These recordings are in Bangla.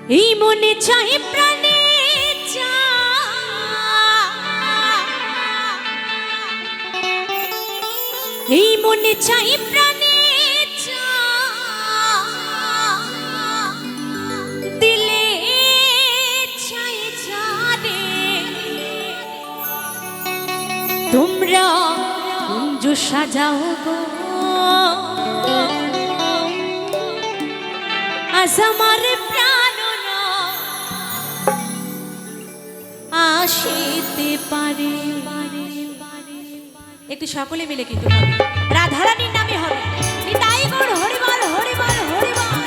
এই মনে চাই প্রাণে এই মনে চাই প্রাণে দিলে চাই জানে তোমরা কুঞ্জ সাজাও গো আজ আমার প্রাণ আসিতে পারে। একটু সকলে মিলে কিন্তু হবে, রাধারানীর নামে হবে। নিতাই গৌর হরিবল হরিবল হরিবল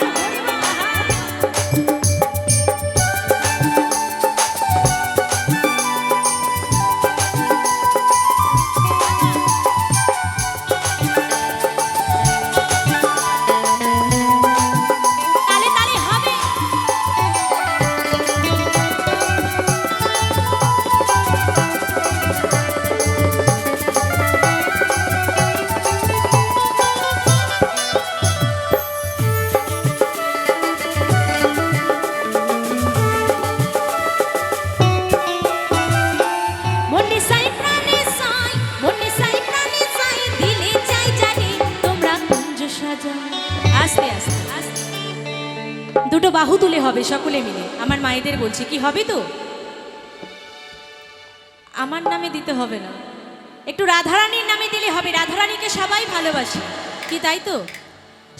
দুটো বাহু তুলে হবে সকলে মিলে। আমার মায়েদের বলছি, কি হবে তো? আমার নামে দিতে হবে না, একটু রাধারানীর নামে দিলে হবে। রাধারানীকে সবাই ভালোবাসে, কি তাই তো?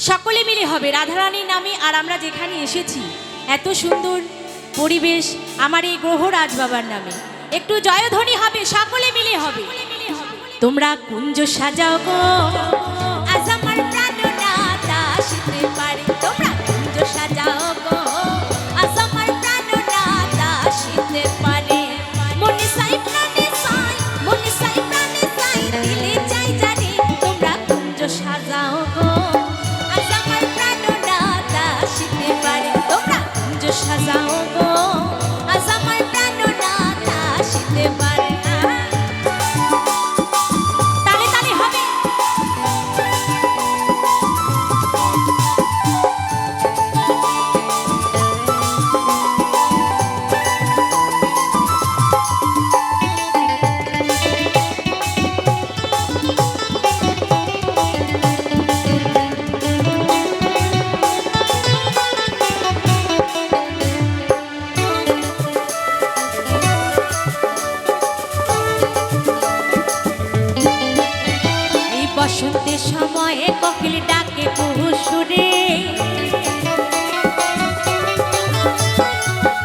সকলে মিলে হবে রাধারানীর নামে। আর আমরা যেখানে এসেছি এত সুন্দর পরিবেশ, আমার এই গ্রহরাজ বাবার নামে একটু জয়ধ্বনি হবে, সকলে মিলে হবে। তোমরা কুঞ্জ সাজাও গো আজ আমার প্রাণনাথ আসিতে পারে। তোমরা কুঞ্জ সাজাও গো আজ আমার প্রাণনাথ আসিতে পারে। মনে চাই প্রাণে চাই, মনে চাই প্রাণে চাই, দিলে চাই জানি তোমরা কুঞ্জ সাজাও গো আজ আমার প্রাণনাথ আসিতে পারে। তোমরা কুঞ্জ সাজাও গো আজ আমার প্রাণনাথ আসিতে পারে। বসন্তের সময়ে কোকিল ডাকে কুহু সুরে,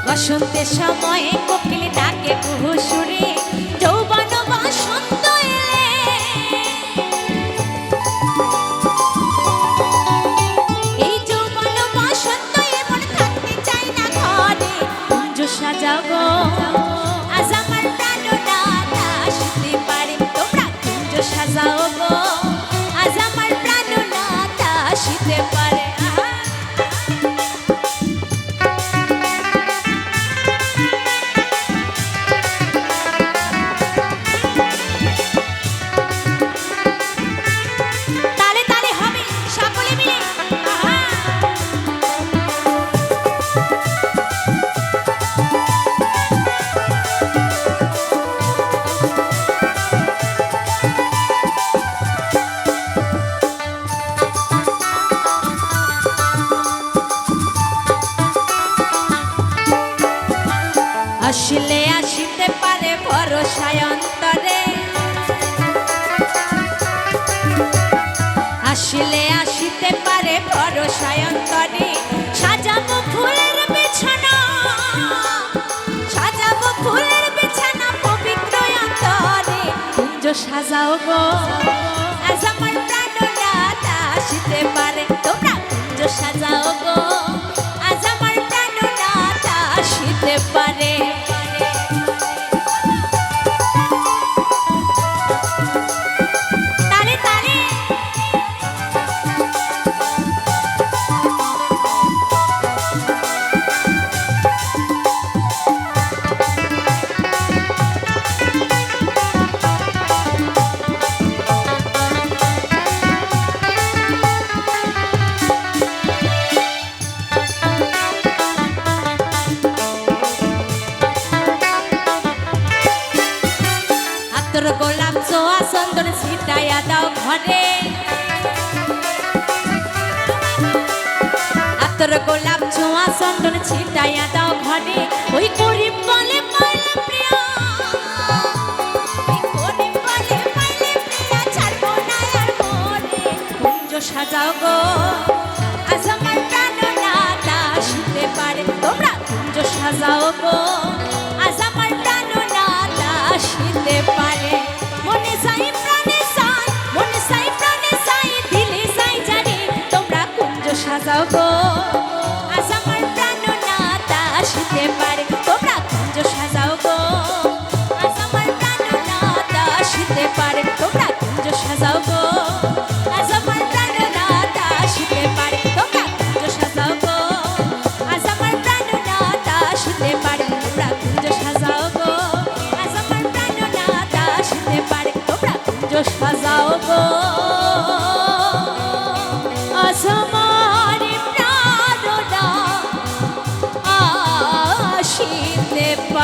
বসন্তের সময়ে কোকিল ডাকে কুহু সুরে। যৌবন বসন্ত এলে এই যৌবন বসন্ত এমন থাকতে চাই না ঘরে। কুঞ্জ সাজাও গো আজ আমার প্রাণনাথ আসিতে পারে। তোমরা কুঞ্জ সাজাও গো আজ আমার প্রাণনাথ আসিতে পারে। তালে তালে হবে সকলে মিলে। আসলে আসিতে পারে ভরসায় অন্তরে, আসলে আসিতে পারে ভরসায় অন্তরে। সাজাবো ফুলের বিছানা, সাজাবো ফুলের বিছানা পবিত্র অন্তরে। কুঞ্জ সাজাও গো আজ আমার প্রাণনাথ আসিতে পারে। তোমরা কুঞ্জ সাজাও গো আজ আমার প্রাণনাথ আসিতে পারে। আতর গোলাপ ছোঁয়া চন্দন ছিটাইয়া দাও ঘরে আতর গোলাপ ছোঁয়া চন্দন ছিটাইয়া দাও ঘরে ওই গরিব বলে পাইলে প্রিয়া ওই গরিব বলে পাইলে প্রিয়া ছাড়বো না আর মরে কুঞ্জ সাজাও গো আজ আমার প্রাণ নাতা আসিতে পারে তোমরা কুঞ্জ সাজাও গো আজ আমার প্রাণ নাতা আসিতে পারে মনে চাই প্রাণে চাই মনে চাই প্রাণে চাই দিলে চাই জানি তোমরা কুঞ্জ সাজাও গো আজ আমার প্রাণ নাতা আসিতে পারে তোমরা কুঞ্জ সাজাও গো আজ আমার প্রাণ নাতা আসিতে পারে তোমরা কুঞ্জ সাজাও গো আজ আমার প্রাণ নাতা আসিতে পারে তোমরা কুঞ্জ সাজাও গো আজ আমার প্রাণ নাতা আসিতে পারে তোমরা কুঞ্জ সাজাও গো আজ আমার প্রাণ নাতা আসিতে পারে তোমরা কুঞ্জ সাজাও গো আজ আমার প্রাণ নাতা আসিতে পারে